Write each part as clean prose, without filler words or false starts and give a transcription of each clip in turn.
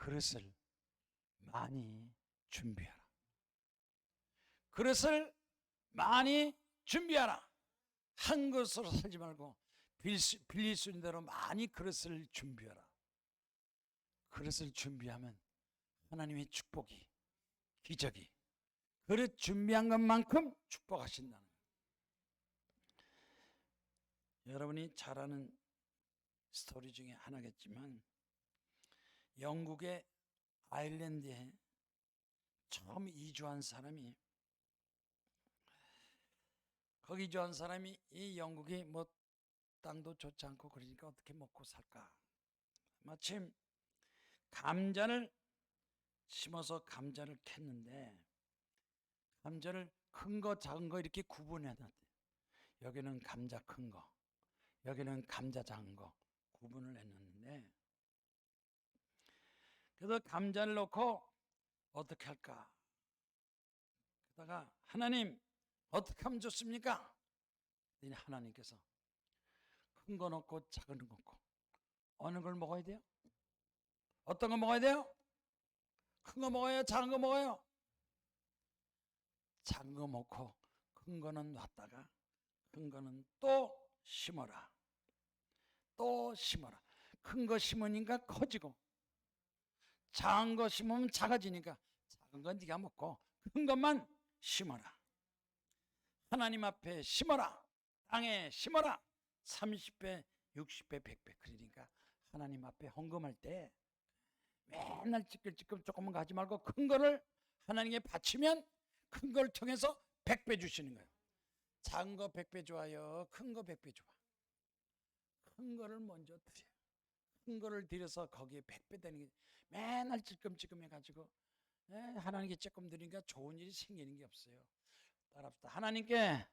그릇을 많이 준비하라. 그릇을 많이 준비하라. 한 것으로 살지 말고 빌릴 수 있는 대로 많이 그릇을 준비하라. 그릇을 준비하면 하나님의 축복이, 기적이 그릇 준비한 것만큼 축복하신다는 거예요. 여러분이 잘 아는 스토리 중에 하나겠지만, 영국의 아일랜드에 처음 이주한 사람이, 거기 이주한 사람이 이 영국이 뭐 땅도 좋지 않고 그러니까 어떻게 먹고 살까? 마침 감자를 심어서 감자를 캤는데, 감자를 큰 거 작은 거 이렇게 구분해 놨대. 여기는 감자 큰 거, 여기는 감자 작은 거 구분을 해놨는데, 그래서 감자를 넣고 어떻게 할까? 그러다가 하나님 어떻게 하면 좋습니까? 하나님께서 큰 거 넣고 작은 거 넣고 어느 걸 먹어야 돼요? 어떤 거 먹어야 돼요? 큰 거 먹어요? 작은 거 먹어요? 작은 거 먹고 큰 거는 놨다가 큰 거는 또 심어라. 또 심어라. 큰 거 심으니까 커지고, 작은 거 심으면 작아지니까 작은 건 네가 먹고 큰 것만 심어라. 하나님 앞에 심어라. 땅에 심어라. 30배, 60배, 100배. 그러니까 하나님 앞에 헌금할 때 맨날 찌끌찌끌 조금만 가지 말고 큰 거를 하나님께 바치면 큰 걸 통해서 100배 주시는 거예요. 작은 거 100배 좋아요, 큰 거 100배 좋아. 큰 거를 먼저 드려요. 큰 거를 드려서 거기에 100배 되는 게, 맨날 찔끔찔끔 해가지고 하나님께 조금 드리니까 좋은 일이 생기는 게 없어요. 따라합시다. 하나님께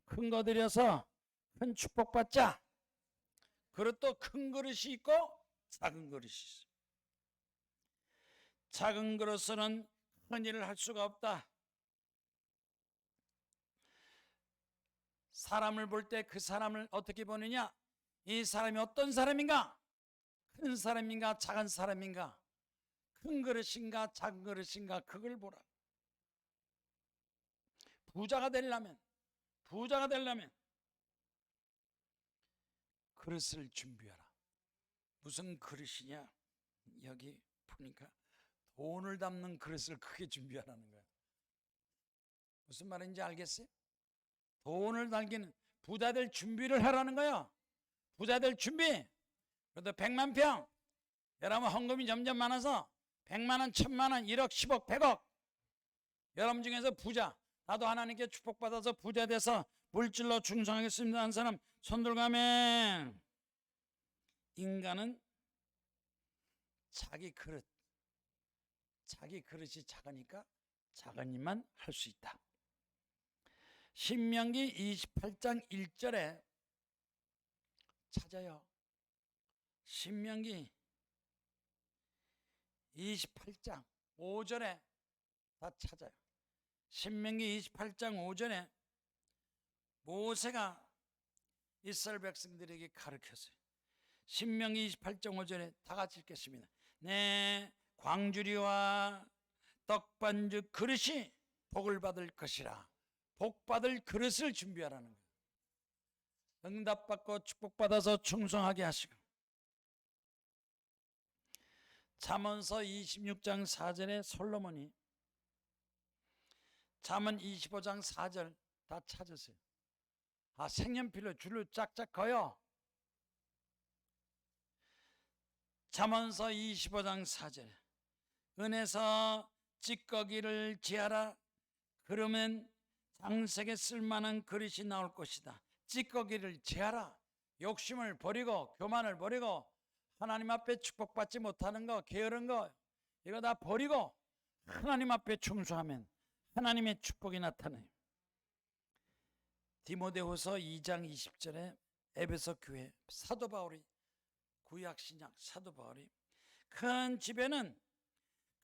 큰 거 드려서 큰 축복 받자. 그릇도 큰 그릇이 있고 작은 그릇이 있어요. 작은 그릇은 큰 일을 할 수가 없다. 사람을 볼 때 그 사람을 어떻게 보느냐? 이 사람이 어떤 사람인가? 큰 사람인가? 작은 사람인가? 큰 그릇인가? 작은 그릇인가? 그걸 보라. 부자가 되려면 그릇을 준비하라. 무슨 그릇이냐? 여기 보니까 돈을 담는 그릇을 크게 준비하라는 거예요. 무슨 말인지 알겠어요? 돈을 담기는, 부자 될 준비를 하라는 거예요. 부자 될 준비. 그래도 100만 평. 여러분 헌금이 점점 많아서 100만 원, 1000만 원, 1억, 10억, 100억. 여러분 중에서 부자, 나도 하나님께 축복받아서 부자 돼서 물질로 충성하겠습니다 하는 사람 손 들고하면, 인간은 자기 그릇이 작으니까 작은 일만 할 수 있다. 신명기 28장 1절에 찾아요. 신명기 28장 5절에 다 찾아요. 신명기 28장 5절에 모세가 이스라엘 백성들에게 가르쳤어요. 신명기 28장 5절에 다 같이 읽겠습니다. 내 광주리와 떡반죽 그릇이 복을 받을 것이라. 복받을 그릇을 준비하라는 거예요. 응답받고 축복받아서 충성하게 하시고. 잠언서 26장 4절에 솔로몬이, 잠언 25장 4절 다 찾으세요. 색연필로 줄을 쫙쫙 그어요. 잠언서 25장 4절, 은에서 찌꺼기를 제하라. 그러면 장색에 쓸만한 그릇이 나올 것이다. 찌꺼기를 제하라. 욕심을 버리고 교만을 버리고 하나님 앞에 축복받지 못하는 거, 게으른 거, 이거 다 버리고 하나님 앞에 충성하면 하나님의 축복이 나타나요. 디모데후서 2장 20절에 에베소 교회 사도 바울이, 구약 신약 사도 바울이, 큰 집에는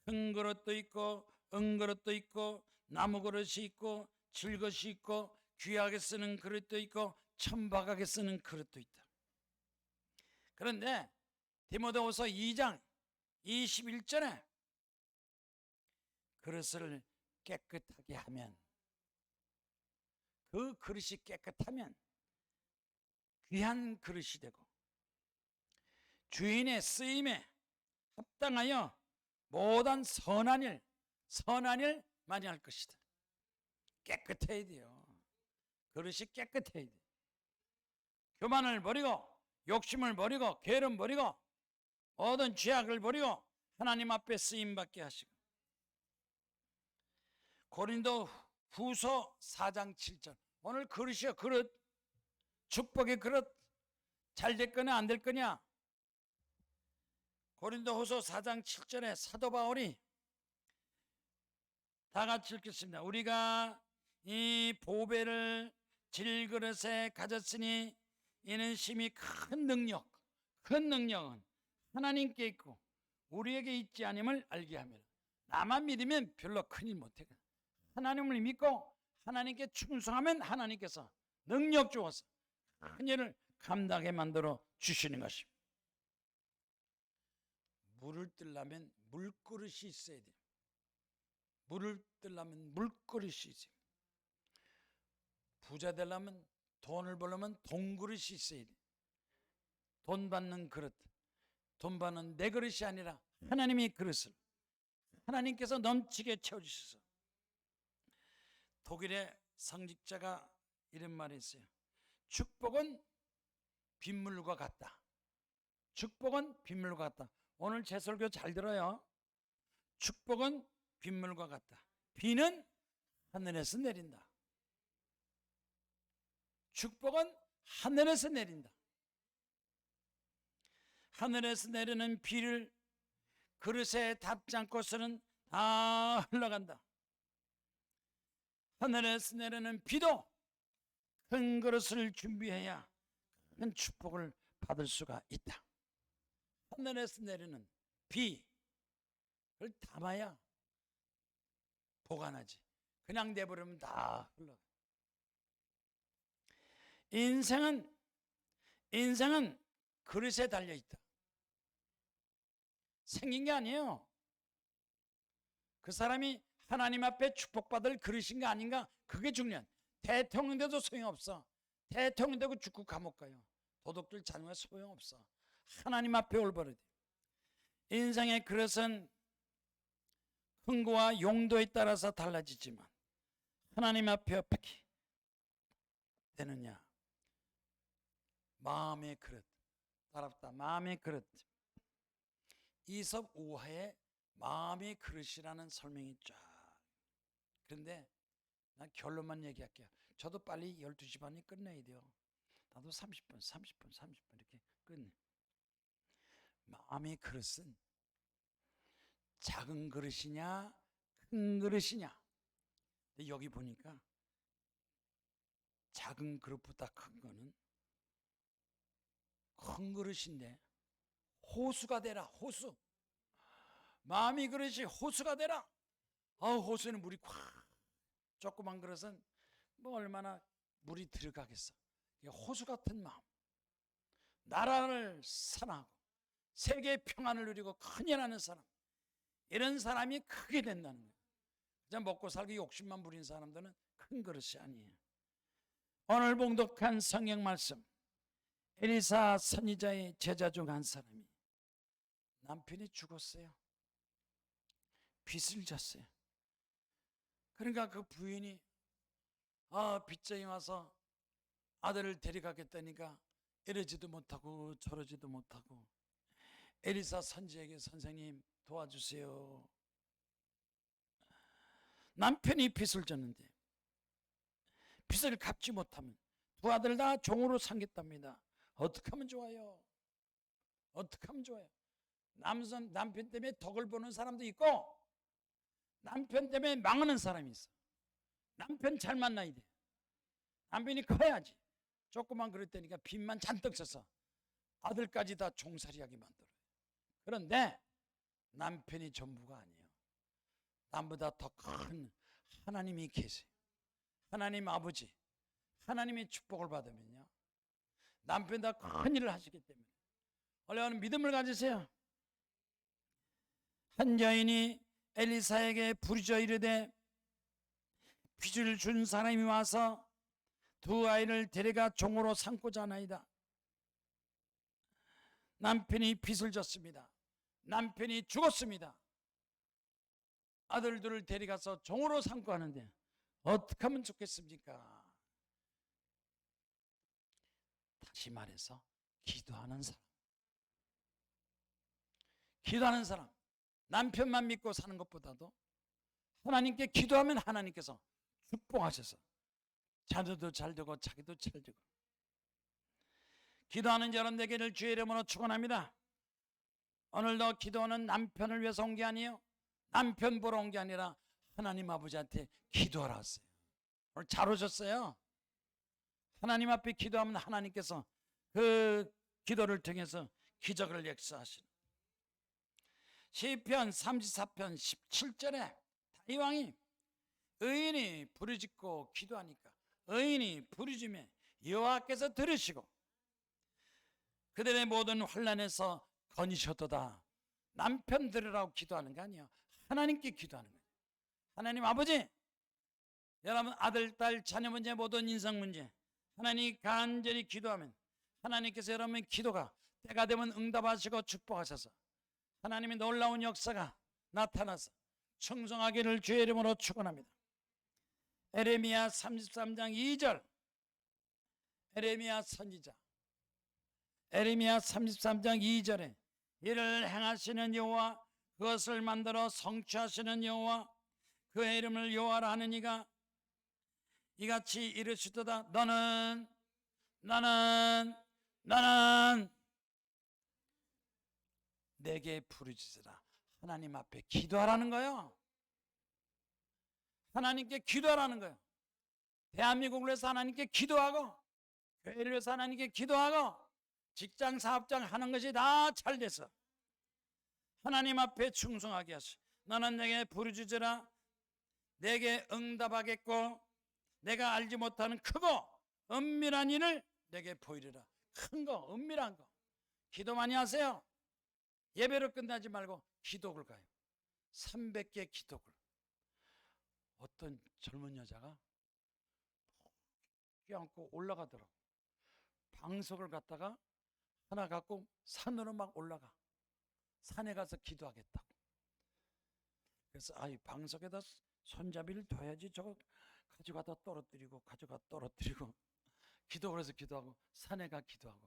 큰 그릇도 있고 은그릇도 있고 나무 그릇이 있고 질것이 있고 귀하게 쓰는 그릇도 있고 천박하게 쓰는 그릇도 있다. 그런데 디모데후서 2장 21절에 그릇을 깨끗하게 하면, 그 그릇이 깨끗하면 귀한 그릇이 되고 주인의 쓰임에 합당하여 모든 선한 일 많이 할 것이다. 깨끗해야 돼요. 그릇이 깨끗해야 돼. 교만을 버리고 욕심을 버리고 게으름 버리고 모든 죄악을 버리고 하나님 앞에 쓰임받게 하시고. 고린도 후서 4장 7절. 오늘 그릇이요, 그릇. 축복의 그릇. 잘 될 거냐 안 될 거냐. 고린도 후서 4장 7절에 사도 바울이 다 같이 읽겠습니다. 우리가 이 보배를 질그릇에 가졌으니 이는 심히 큰 능력은 하나님께 있고 우리에게 있지 않음을 알게 함이라. 나만 믿으면 별로 큰일 못해. 하나님을 믿고 하나님께 충성하면 하나님께서 능력 주어서 큰 일을 감당하게 만들어 주시는 것입니다. 물을 뜨려면 물그릇이 있어야 돼요. 물을 뜨려면 물그릇이 있어요. 부자 되려면, 돈을 벌려면 돈그릇이 있어야 돼요. 돈 받는 그릇, 돈 받는 내 그릇이 아니라 하나님의 그릇을 하나님께서 넘치게 채워주셔서. 독일의 성직자가 이런 말을 했어요. 축복은 빗물과 같다. 축복은 빗물과 같다. 오늘 제 설교 잘 들어요. 축복은 빗물과 같다. 비는 하늘에서 내린다. 축복은 하늘에서 내린다. 하늘에서 내리는 비를 그릇에 닿지 않고서는 다 흘러간다. 하늘에서 내리는 비도 큰 그릇을 준비해야 큰 축복을 받을 수가 있다. 하늘에서 내리는 비를 담아야 보관하지. 그냥 내버리면 다 흘러가. 인생은 그릇에 달려있다. 생긴 게 아니에요. 그 사람이 하나님 앞에 축복받을 그릇인가 아닌가, 그게 중요한. 대통령 돼도 소용없어. 대통령 되고 죽고 감옥 가요. 도둑들 자녀가 소용없어. 하나님 앞에 올바르게. 인생의 그릇은 흥구와 용도에 따라서 달라지지만 하나님 앞에 어떻게 되느냐. 마음의 그릇. 따랍다. 마음의 그릇. 이섭 우화의 마음의 그릇이라는 설명이 쫙. 그런데 난 결론만 얘기할게요. 저도 빨리 12시 반에 끝내야 돼요. 나도 30분 이렇게 끝내. 마음의 그릇은 작은 그릇이냐 큰 그릇이냐. 근데 여기 보니까 작은 그릇보다 큰 거는 큰 그릇인데 호수가 되라. 호수. 마음의 그릇이 호수가 되라. 호수에는 물이 콱. 조그만 그릇은 뭐 얼마나 물이 들어가겠어. 호수 같은 마음. 나라를 사랑하고 세계의 평안을 누리고 큰일 하는 사람. 이런 사람이 크게 된다는 거예요. 그냥 먹고 살기 욕심만 부린 사람들은 큰 그릇이 아니에요. 오늘 봉독한 성경 말씀. 엘리사 선지자의 제자 중 한 사람이 남편이 죽었어요. 빚을 졌어요. 그러니까 그 부인이 빚쟁이 와서 아들을 데려가겠다니까 이러지도 못하고 저러지도 못하고 엘리사 선지자에게 선생님 도와주세요. 남편이 빚을 졌는데 빚을 갚지 못하면 두 아들 다 종으로 삼겠답니다. 어떻게 하면 좋아요? 어떻게 하면 좋아요? 남편 때문에 덕을 보는 사람도 있고 남편 때문에 망하는 사람이 있어. 남편 잘 만나야 돼. 남편이 커야지. 조그만 그랬다니까 빚만 잔뜩 져서 아들까지 다 종살이하게 만들어요. 그런데 남편이 전부가 아니에요. 남보다 더 큰 하나님이 계세요. 하나님 아버지, 하나님의 축복을 받으면요 남편보다 큰 일을 하시기 때문에 얼른 믿음을 가지세요. 한 여인이 엘리사에게 부르짖어 이르되 빚을 준 사람이 와서 두 아이를 데려가 종으로 삼고자 하나이다. 남편이 빚을 졌습니다. 남편이 죽었습니다. 아들들을 데려가서 종으로 삼고 하는데 어떻게 하면 좋겠습니까? 다시 말해서 기도하는 사람, 기도하는 사람, 남편만 믿고 사는 것보다도 하나님께 기도하면 하나님께서 축복하셔서 자녀도 잘 되고 자기도 잘 되고. 기도하는 여러분 되기를 주의 이름으로 축원합니다. 오늘도 기도는 남편을 위해서 온 게 아니에요. 남편 보러 온 게 아니라 하나님 아버지한테 기도하라 했어요. 오늘 잘 오셨어요. 하나님 앞에 기도하면 하나님께서 그 기도를 통해서 기적을 역사하시는. 시편 34편 17절에 다윗 왕이 의인이 부르짖고 기도하니까 의인이 부르짖으며 여호와께서 들으시고 그들의 모든 환난에서 건지셨도다. 남편 들으라고 기도하는 게 아니에요. 하나님께 기도하는 거예요. 하나님 아버지, 여러분 아들, 딸, 자녀 문제, 모든 인생 문제 하나님 간절히 기도하면 하나님께서 여러분의 기도가 때가 되면 응답하시고 축복하셔서 하나님의 놀라운 역사가 나타나서 충성하기를 주의 이름으로 축원합니다. 에레미야 33장 2절, 에레미야 선지자 에레미야 33장 2절에 이를 행하시는 여호와, 그것을 만들어 성취하시는 여호와, 그의 이름을 여호와라 하는 이가 이같이 이르시도다. 너는 내게 부르짖으라. 하나님 앞에 기도하라는 거예요. 하나님께 기도하라는 거예요. 대한민국을 위해서 하나님께 기도하고, 교회를 위해서 하나님께 기도하고, 직장 사업장 하는 것이 다 잘 돼서 하나님 앞에 충성하게 하시. 너는 내게 부르짖으라. 내게 응답하겠고 내가 알지 못하는 크고 은밀한 일을 내게 보이리라. 큰 거, 은밀한 거. 기도 많이 하세요. 예배로 끝나지 말고 기도를 가요. 300개 기도를. 어떤 젊은 여자가 껴안고 올라가더라고. 방석을 갖다가 하나 갖고 산으로 막 올라가. 산에 가서 기도하겠다고. 그래서 이 방석에다 손잡이를 둬야지 저거 가져가다 떨어뜨리고 기도를 해서 기도하고 산에 가 기도하고.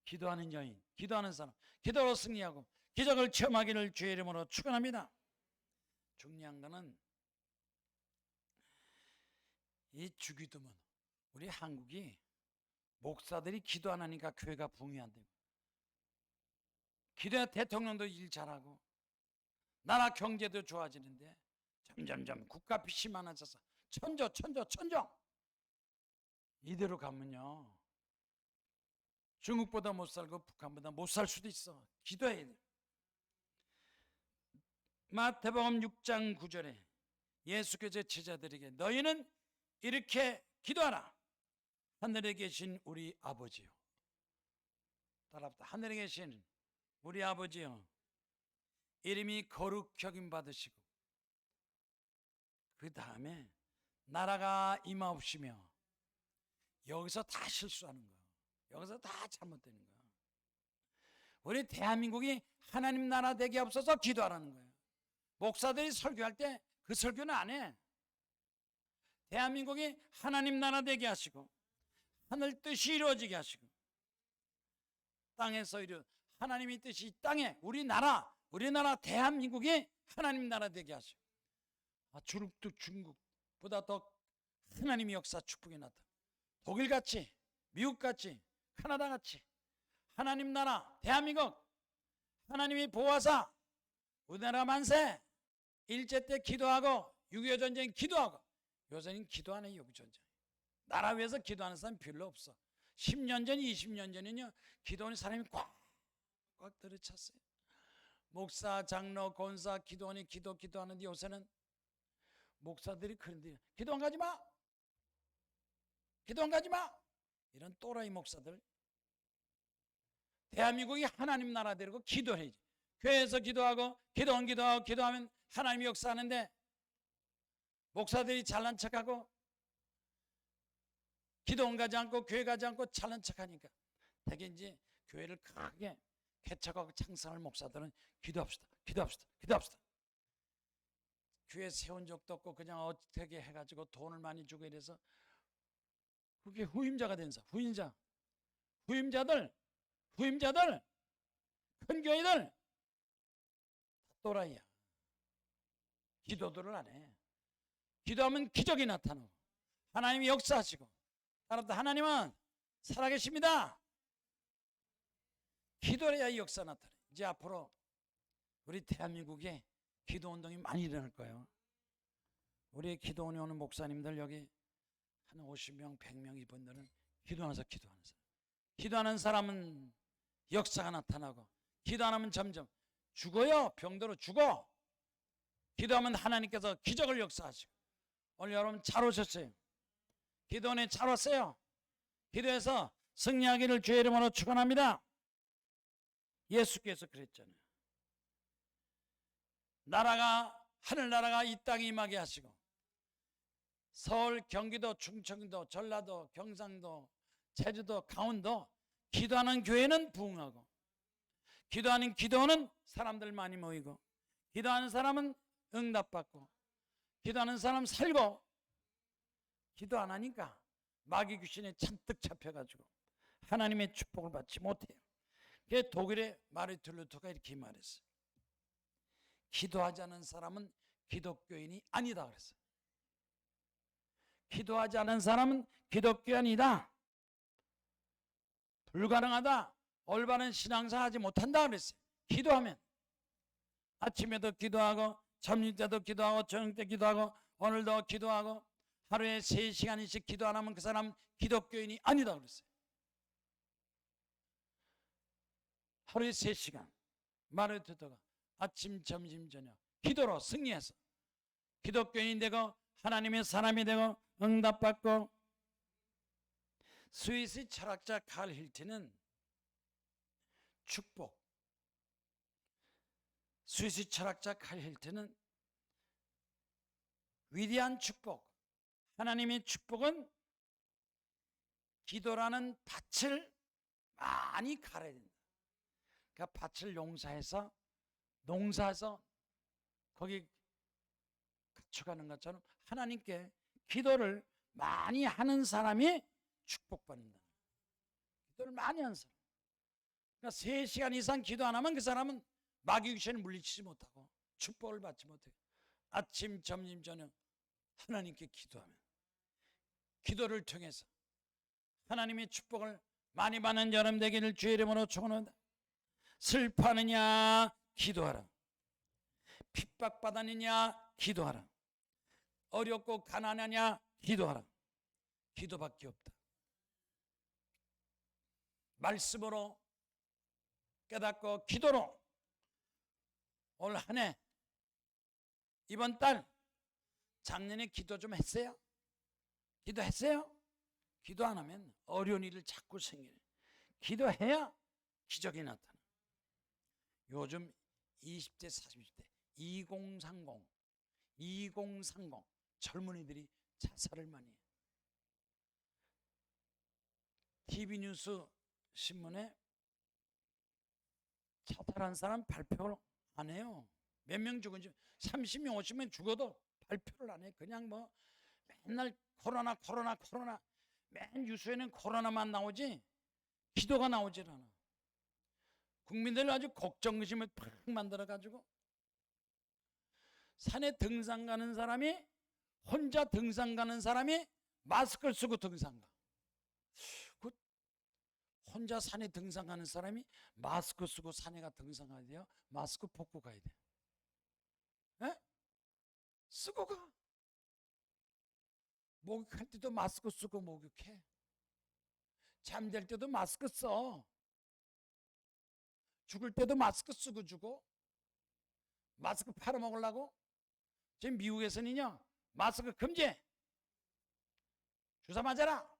기도하는 여인, 기도하는 사람, 기도로 승리하고 기적을 체험하기를 주의 이름으로 축원합니다. 중요한 거는 이 주기도문, 우리 한국이 목사들이 기도 안 하니까 교회가 부흥이 안 되고, 기도야 대통령도 일 잘하고 나라 경제도 좋아지는데 점점점 국가 빚이 많아져서 천조 이대로 가면요 중국보다 못 살고 북한보다 못 살 수도 있어. 기도해야 돼. 마태복음 6장 9절에 예수께서 제자들에게 너희는 이렇게 기도하라. 하늘에 계신 우리 아버지요. 따라합시다. 하늘에 계신 우리 아버지요. 이름이 거룩 여김 받으시고 그 다음에 나라가 임하옵시며. 여기서 다 실수하는 거예요. 여기서 다 잘못되는 거예요. 우리 대한민국이 하나님 나라 되게 없어서 기도하라는 거예요. 목사들이 설교할 때 그 설교는 안 해. 대한민국이 하나님 나라 되게 하시고 하늘 뜻이 이루어지게 하시고 땅에서 하나님의 뜻이 땅에 우리나라 대한민국이 하나님 나라 되게 하시고 중국보다 더 하나님의 역사 축복이 나타나. 독일같이 미국같이 캐나다같이 하나님 나라 대한민국 하나님이 보호하사 우리나라 만세. 일제 때 기도하고 6.25 전쟁 기도하고 요새는 기도 안 해요. 6.25 전쟁 나라 위해서 기도하는 사람 별로 없어. 10년 전 20년 전에는요 기도하는 사람이 꽉 들어찼어요. 목사 장로 권사 기도원이 기도하는데 요새는 목사들이 그런데 기도 안 가지 마 이런 또라이 목사들. 대한민국이 하나님 나라 되고 기도해야지. 교회에서 기도하고 기도하면 하나님이 역사하는데 목사들이 잘난 척하고 기도원 가지 않고 교회 가지 않고 잘난 척하니까 대개 이제 교회를 크게 개척하고 창설할 목사들은 기도합시다. 교회 세운 적도 없고 그냥 어떻게 해가지고 돈을 많이 주고 이래서 그게 후임자가 된 사람, 후임자들, 큰 교회들 또라이야. 기도들을 안 해. 기도하면 기적이 나타나고 하나님이 역사하시고 따라서 하나님은 살아계십니다. 기도해야 이 역사 나타나. 이제 앞으로 우리 대한민국에 기도운동이 많이 일어날 거예요. 우리 기도원에 오는 목사님들 여기 한 50명, 100명 이분들은 기도하는 사람. 기도하는 사람은 역사가 나타나고 기도 안 하면 점점 죽어요. 병들어 죽어. 기도하면 하나님께서 기적을 역사하시고 오늘 여러분 잘 오셨어요. 기도원에 잘 왔어요. 기도해서 승리하기를 주의 이름으로 축원합니다. 예수께서 그랬잖아요. 하늘나라가 이 땅에 임하게 하시고 서울, 경기도, 충청도, 전라도, 경상도, 제주도, 강원도 기도하는 교회는 부흥하고 기도하는 기도는 사람들 많이 모이고 기도하는 사람은 응답받고 기도하는 사람 살고 기도 안 하니까 마귀 귀신에 잔뜩 잡혀가지고 하나님의 축복을 받지 못해요. 그게 독일의 마르틴 루터가 이렇게 말했어요. 기도하지 않은 사람은 기독교인이 아니다 그랬어요. 기도하지 않은 사람은 기독교인이다. 불가능하다. 올바른 신앙생활 하지 못한다 그랬어요. 기도하면 아침에도 기도하고 점심 때도 기도하고 저녁 때 기도하고 오늘도 기도하고 하루에 3시간씩 기도 안 하면 그 사람 기독교인이 아니다 그랬어요. 하루에 3시간 마르틴 루터가 아침 점심 저녁 기도로 승리해서 기독교인이 되고 하나님의 사람이 되고 응답받고 스위스 철학자 칼 힐트는 축복 스위스 철학자 칼 힐트는 위대한 축복 하나님의 축복은 기도라는 밭을 많이 갈아야 된다. 그러니까 밭을 농사해서 거기 가축하는 것처럼 하나님께 기도를 많이 하는 사람이 축복받는다. 기도를 많이 하는 사람. 그러니까 3시간 이상 기도 안 하면 그 사람은 마귀 귀신을 물리치지 못하고 축복을 받지 못해요. 아침, 점심, 저녁 하나님께 기도하면 기도를 통해서 하나님의 축복을 많이 받는 여러분 되기를 주의 이름으로 축원합니다. 슬퍼하느냐 기도하라. 핍박받았느냐 기도하라. 어렵고 가난하냐 기도하라. 기도밖에 없다. 말씀으로 깨닫고 기도로 올 한 해 이번 달 작년에 기도 좀 했어요? 기도했어요? 기도 안 하면 어려운 일을 자꾸 생기네. 기도해야 기적이 나타나. 요즘 20대 40대 2030 젊은이들이 자살을 많이 해요. TV 뉴스 신문에 자살한 사람 발표를 안 해요. 몇 명 죽은지 30명 50명 죽어도 발표를 안 해. 그냥 뭐 맨날 코로나 맨 뉴스에는 코로나만 나오지 기도가 나오질 않아. 국민들 아주 걱정 의심을 팍 만들어가지고 산에 등산 가는 사람이 혼자 등산 가는 사람이 마스크를 쓰고 등산 가. 혼자 산에 등산 가는 사람이 마스크 쓰고 산에 가 등산 가야 돼요? 마스크 벗고 가야 돼. 에? 쓰고 가. 목욕할 때도 마스크 쓰고 목욕해. 잠잘 때도 마스크 써. 죽을 때도 마스크 쓰고 죽어. 마스크 팔아먹으려고? 지금 미국에서는요 마스크 금지. 주사 맞아라.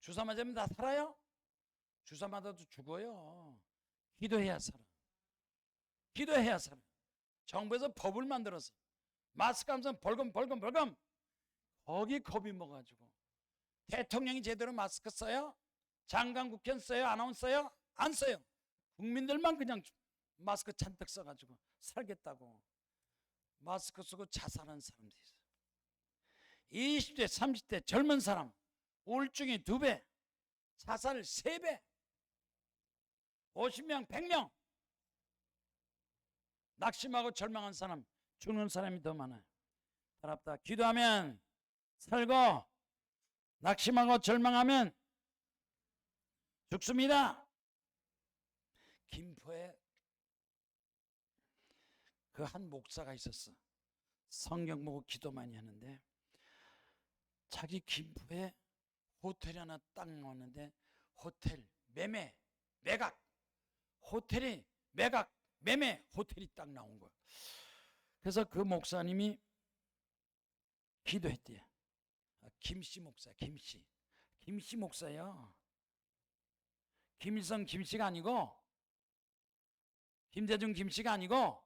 주사 맞으면 다 살아요? 주사 맞아도 죽어요. 기도해야 살아. 기도해야 살아요. 정부에서 법을 만들어서 마스크 하면서 벌금 거기 겁이 먹어가지고 대통령이 제대로 마스크 써요? 장관 국회의원 써요? 안 써요? 안 써요. 국민들만 그냥 마스크 잔뜩 써가지고 살겠다고 마스크 쓰고 자살하는 사람들이 있어요. 20대 30대 젊은 사람 우울증이 2배, 자살 3배, 50명 100명 낙심하고 절망한 사람, 죽는 사람이 더 많아요. 따랍다. 기도하면 살고 낙심하고 절망하면 죽습니다. 김포에 그 한 목사가 있었어. 성경 보고 기도 많이 하는데 자기 김포에 호텔이 하나 딱 나왔는데 호텔 매매 매각 호텔이 매각 매매 호텔이 딱 나온 거야. 그래서 그 목사님이 기도했대요. 김씨 목사, 김씨 목사요. 김일성 김씨가 아니고 김대중 김씨가 아니고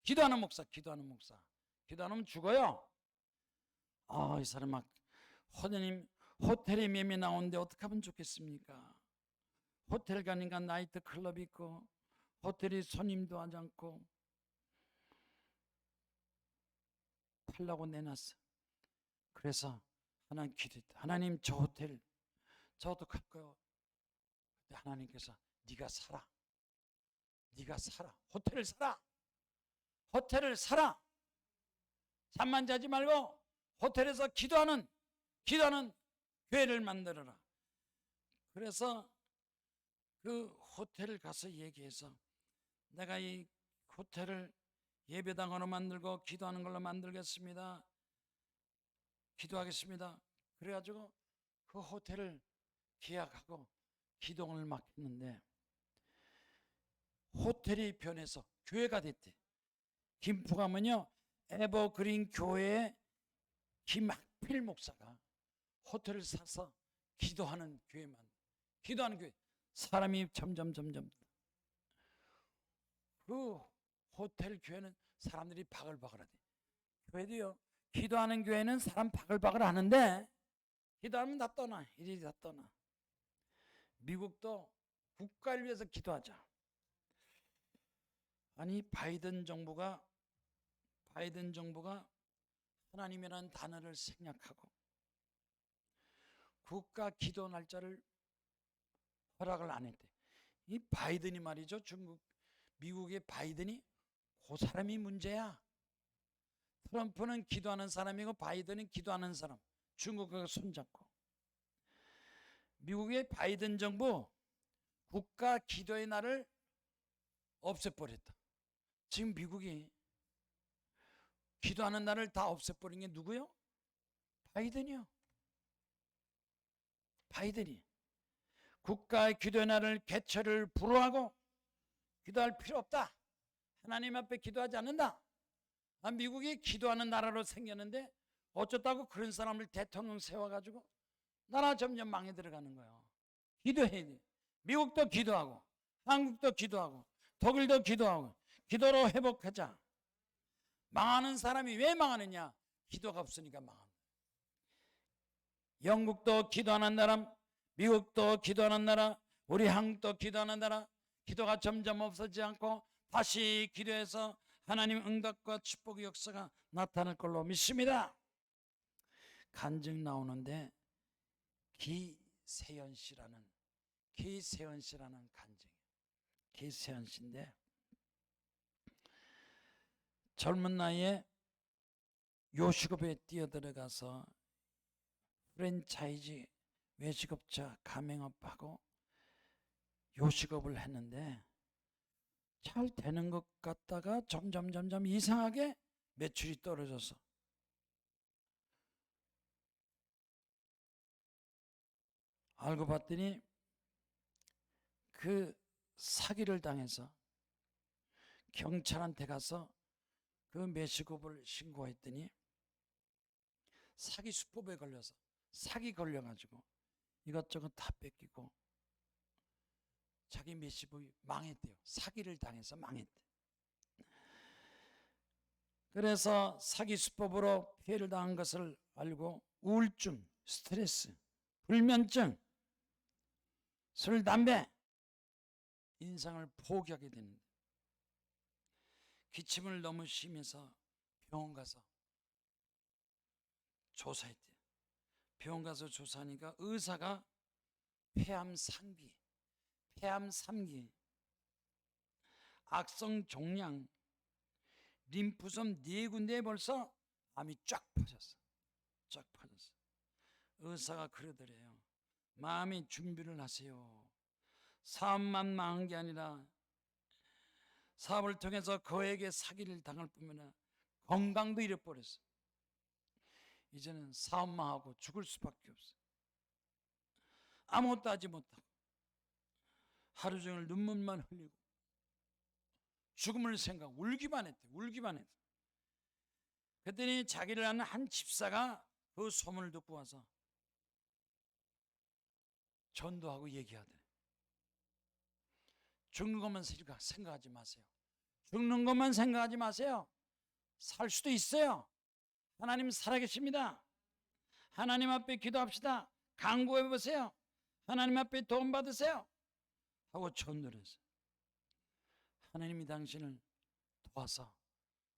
기도하는 목사. 기도하면 죽어요. 이 사람 막 호텔에 매매 나오는데 어떻게 하면 좋겠습니까? 호텔 가니까 나이트 클럽이 있고 호텔이 손님도 하지 않고 팔라고 내놨어. 그래서 하나님 기도했다. 하나님 저 호텔 저 어떡할 거요? 근데 하나님께서 네가 사라. 호텔을 사라. 잠만 자지 말고 호텔에서 기도하는 교회를 만들어라. 그래서 그 호텔을 가서 얘기해서 내가 이 호텔을 예배당으로 만들고 기도하는 걸로 만들겠습니다. 기도하겠습니다. 그래가지고 그 호텔을 계약하고 기도를 막 했는데 호텔이 변해서 교회가 됐대. 김포 가면요 에버그린 교회에 김학필 목사가 호텔을 사서 기도하는 교회 사람이 점점 그 호텔 교회는 사람들이 바글바글하대. 교회도요 기도하는 교회는 사람 바글바글 하는데 기도하면 다 떠나. 이리 다 떠나. 미국도 국가를 위해서 기도하자. 아니 바이든 정부가 하나님이라는 단어를 생략하고 국가 기도 날짜를 허락을 안 했대. 이 바이든이 말이죠. 미국의 바이든이 그 사람이 문제야. 트럼프는 기도하는 사람이고 바이든은 기도하는 사람. 중국과 손잡고. 미국의 바이든 정부 국가 기도의 날을 없애버렸다. 지금 미국이 기도하는 날을 다 없애버린 게 누구요? 바이든이요. 바이든이 국가의 기도의 날을 개최를 불허하고 기도할 필요 없다. 하나님 앞에 기도하지 않는다. 미국이 기도하는 나라로 생겼는데 어쩌다고 그런 사람을 대통령 세워가지고 나라 점점 망해 들어가는 거예요. 기도해야 돼. 미국도 기도하고 한국도 기도하고 독일도 기도하고 기도로 회복하자. 망하는 사람이 왜 망하느냐? 기도가 없으니까 망한다. 영국도 기도하는 나라, 미국도 기도하는 나라, 우리 한국도 기도하는 나라, 기도가 점점 없어지지 않고 다시 기도해서 하나님 응답과 축복의 역사가 나타날 걸로 믿습니다. 간증 나오는데 기세연 씨라는 간증. 기세연 씨인데 젊은 나이에 요식업에 뛰어들어가서 프랜차이즈 외식업자 가맹업하고 요식업을 했는데 잘 되는 것 같다가 점점 이상하게 매출이 떨어져서 알고 봤더니 그 사기를 당해서 경찰한테 가서 그 매식업을 신고했더니 사기 수법에 걸려서 사기 걸려가지고 이것저것 다 뺏기고 자기 매식업이 망했대요. 사기를 당해서 망했대. 그래서 사기 수법으로 피해를 당한 것을 알고 우울증, 스트레스, 불면증, 술, 담배, 인생을 포기하게 되는데 기침을 너무 심해서 병원 가서 조사했대요. 병원 가서 조사하니까 의사가 폐암 3기, 악성 종양, 림프섬 4군데에 벌써 암이 쫙 퍼졌어. 의사가 그러더래요. 마음의 준비를 하세요. 사업만 망한 게 아니라 사업을 통해서 거액의 사기를 당할 뿐만 아니라 건강도 잃어버렸어. 이제는 사업만 하고 죽을 수밖에 없어. 아무것도 하지 못하고 하루 종일 눈물만 흘리고 죽음을 생각, 울기만 했대. 그랬더니 자기를 아는 한 집사가 그 소문을 듣고 와서 전도하고 얘기하더래. 죽는 것만 생각하지 마세요. 죽는 것만 생각하지 마세요. 살 수도 있어요. 하나님 살아계십니다. 하나님 앞에 기도합시다. 간구해 보세요. 하나님 앞에 도움 받으세요. 하고 전도를 했어요. 하나님이 당신을 도와서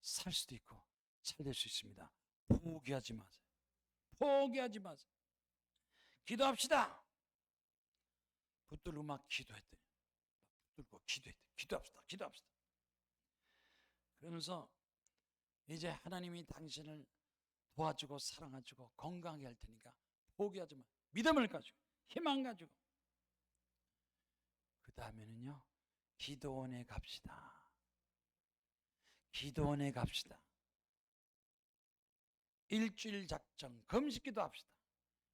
살 수도 있고 잘 될 수 있습니다. 포기하지 마세요. 기도합시다. 붙들고 막 기도했더니 기도합시다. 그러면서 이제 하나님이 당신을 도와주고 사랑해주고 건강하게 할 테니까 포기하지 마. 믿음을 가지고 희망 가지고 그 다음에는요, 기도원에 갑시다.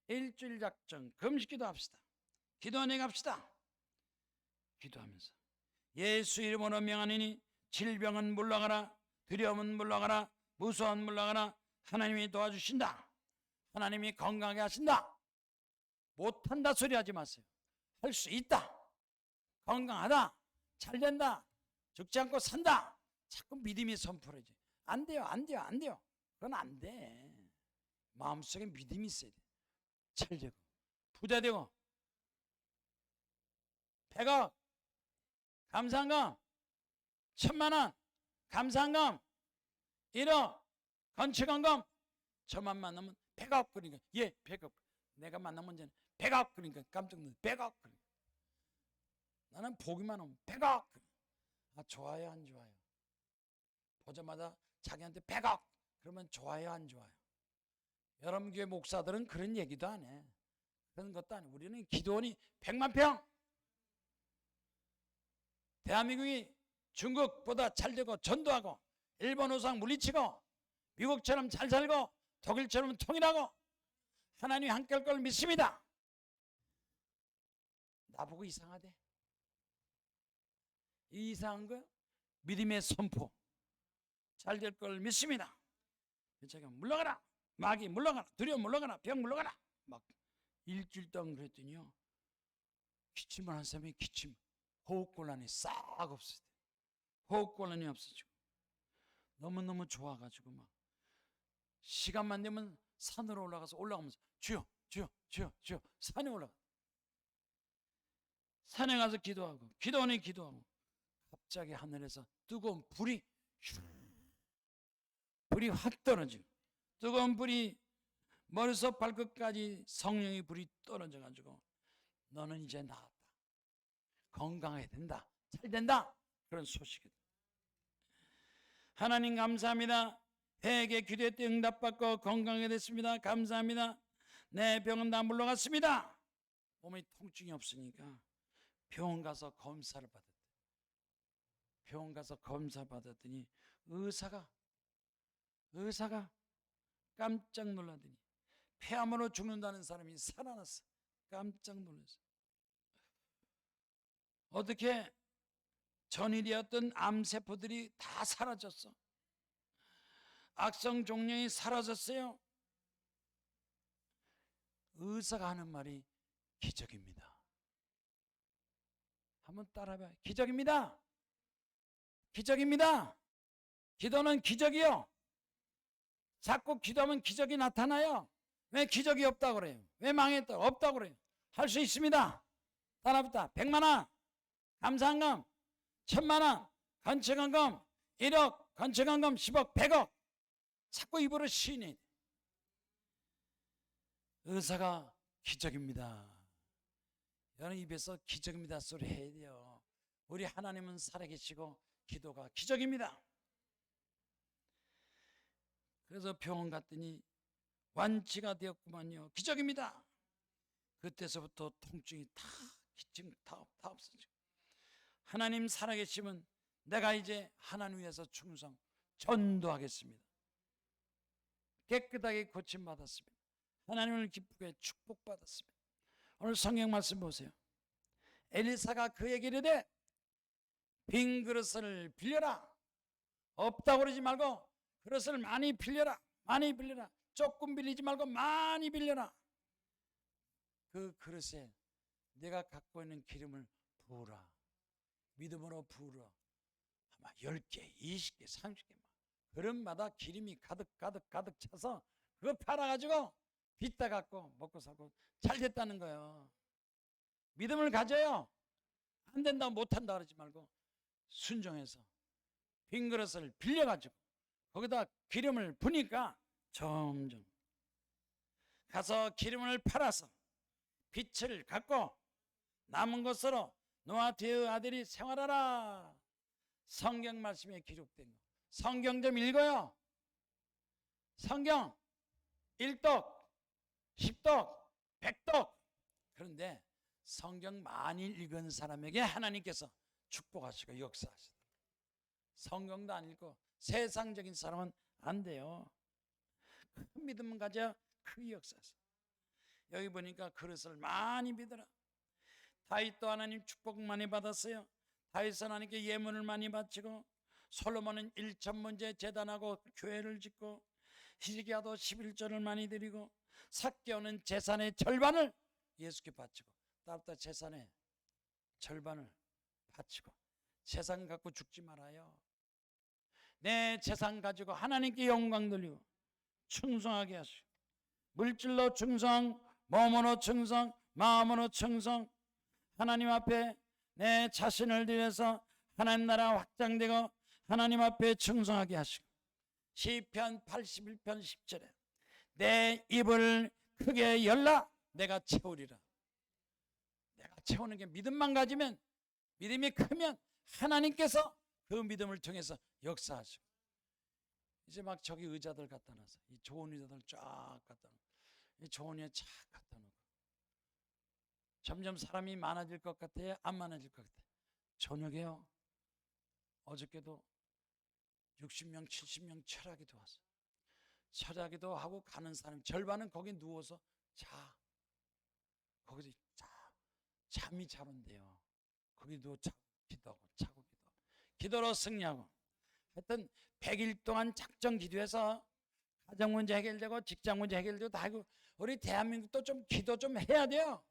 일주일 작정 금식기도 합시다. 기도원에 갑시다. 기도하면서 예수 이름으로 명하노니 질병은 물러가라, 두려움은 물러가라, 무서움은 물러가라. 하나님이 도와주신다. 하나님이 건강하게 하신다. 못한다 소리 하지 마세요. 할 수 있다. 건강하다. 잘 된다. 죽지 않고 산다. 자꾸 믿음이 선포하지. 안 돼요. 그건 안 돼. 마음속에 믿음이 있어야 돼. 잘 되고 부자 되고 100억 감사한감, 1000만원 감사한감, 1억 건축원금. 저만 만나면 100억. 그러니까 100억. 내가 만나면 이제 100억. 그러니까 깜짝 놀라. 100억. 나는 보기만 하면 100억. 아, 좋아요 안 좋아요? 보자마자 자기한테 100억 그러면 좋아요 안 좋아요? 여러분 교회 목사들은 그런 얘기도 안 해. 그런 것도 아니고 우리는 기도원이 100만 평. 대한민국이 중국보다 잘 되고 전도하고 일본 우상 물리치고 미국처럼 잘 살고 독일처럼 통일하고 하나님이 함께 할 걸 믿습니다. 나보고 이상하대. 이상한 거요? 믿음의 선포. 잘 될 걸 믿습니다. 제가 물러가라. 마귀 물러가라. 두려움 물러가라. 병 물러가라. 막 일주일 동안 그랬더니요, 기침을 한 사람이 호흡곤란이 싹 없어져. 호흡곤란이 없어지고 너무너무 좋아가지고 막 시간만 되면 산으로 올라가면서 주여 산에 올라가. 산에 가서 기도하고 기도원에 기도하고 갑자기 하늘에서 뜨거운 불이 확 떨어지고 뜨거운 불이 머리부터 발끝까지 성령의 불이 떨어져가지고 너는 이제 나았다. 건강해야 된다. 잘 된다. 그런 소식이다. 하나님 감사합니다. 회개 기도에 응답받고 건강하게 됐습니다. 감사합니다. 내 병은 다 물러갔습니다. 몸에 통증이 없으니까 병원 가서 검사를 받았대. 병원 가서 검사 받았더니 의사가 깜짝 놀라더니 폐암으로 죽는다는 사람이 살아났어. 깜짝 놀랐어. 어떻게 전일이었던 암세포들이 다 사라졌어. 악성 종양이 사라졌어요. 의사가 하는 말이 기적입니다. 한번 따라해봐요. 기적입니다. 기도는 기적이요. 자꾸 기도하면 기적이 나타나요. 왜 기적이 없다고 그래요? 왜 망했다고? 없다고 그래요? 할 수 있습니다. 따라붙다. 100만원 감사한금, 1000만원 건축헌금, 1억 건축헌금, 10억, 100억. 자꾸 입으로 시인해. 의사가 기적입니다. 여러분 입에서 기적입니다 소리 해야 돼요. 우리 하나님은 살아계시고 기도가 기적입니다. 그래서 병원 갔더니 완치가 되었구만요. 기적입니다. 그때서부터 통증이 다 기침 다 없어지고, 하나님 살아계시면 내가 이제 하나님 위해서 충성 전도하겠습니다. 깨끗하게 고침받았습니다. 하나님을 기쁘게 축복받았습니다. 오늘 성경 말씀 보세요. 엘리사가 그에게 이르되 빈 그릇을 빌려라. 없다고 그러지 말고 그릇을 많이 빌려라. 많이 빌려라. 조금 빌리지 말고 많이 빌려라. 그 그릇에 내가 갖고 있는 기름을 부으라. 믿음으로 부으라. 아마 10개, 20개, 30개 그릇마다 기름이 가득 차서 그거 팔아가지고 빚다 갖고 먹고 살고 잘 됐다는 거예요. 믿음을 가져요. 안 된다고 못한다 그러지 말고 순종해서 빈 그릇을 빌려가지고 거기다 기름을 부니까 점점 가서 기름을 팔아서 빚을 갚고 남은 것으로 노아디의 아들이 생활하라. 성경 말씀에 기록된 거. 성경 좀 읽어요. 성경 1독 10독 100독. 그런데 성경 많이 읽은 사람에게 하나님께서 축복하시고 역사하시다. 성경도 안 읽고 세상적인 사람은 안 돼요. 큰 믿음을 가져 그 역사하시다. 여기 보니까 그릇을 많이 믿어라. 다윗도 하나님 축복 많이 받았어요. 다윗은 하나님께 예물을 많이 바치고, 솔로몬은 1천문제 제단하고 교회를 짓고, 히스기야도 11조를 많이 드리고, 삭개오는 재산의 절반을 예수께 바치고, 따뜻한 재산의 절반을 바치고, 재산 갖고 죽지 말아요. 내 재산 가지고 하나님께 영광 돌리고 충성하게 하시고, 물질로 충성, 몸으로 충성, 마음으로 충성, 하나님 앞에 내 자신을 드려서 하나님 나라 확장되고 하나님 앞에 충성하게 하시고, 시편 81편 10절에 내 입을 크게 열라 내가 채우리라. 내가 채우는 게 믿음만 가지면, 믿음이 크면 하나님께서 그 믿음을 통해서 역사하시고, 이제 막 저기 의자들 갖다 놔서 이 좋은 의자들 쫙 갖다 놓고 이 좋은 의자 쫙 갖다 놓고 점점 사람이 많아질 것 같아요? 안 많아질 것 같아요? 저녁에요. 어저께도 60명 70명 철학기도 왔어요. 철학기도 하고 가는 사람 절반은 거기 누워서 자. 거기서 잠이 잘 온대요. 거기 누워 자고 기도하고 자고 기도하고 기도로 승리하고, 하여튼 100일 동안 작정 기도해서 가정 문제 해결되고 직장 문제 해결되고 다 하고, 우리 대한민국도 좀 기도 좀 해야 돼요.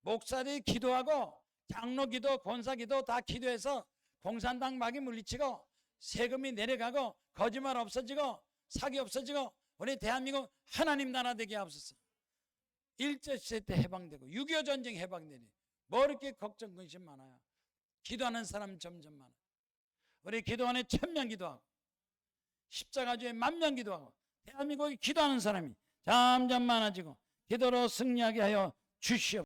목사들이 기도하고 장로 기도, 권사 기도 다 기도해서 공산당 마귀 물리치고 세금이 내려가고 거짓말 없어지고 사기 없어지고 우리 대한민국 하나님 나라 되게 하옵소서. 일제시대 때 해방되고 6.25 전쟁 해방되니 뭐 이렇게 걱정 근심 많아요. 기도하는 사람 점점 많아요. 우리 기도원에 1000명 기도하고 십자가주에 10,000명 기도하고 대한민국에 기도하는 사람이 점점 많아지고 기도로 승리하게 하여 주시옵소서.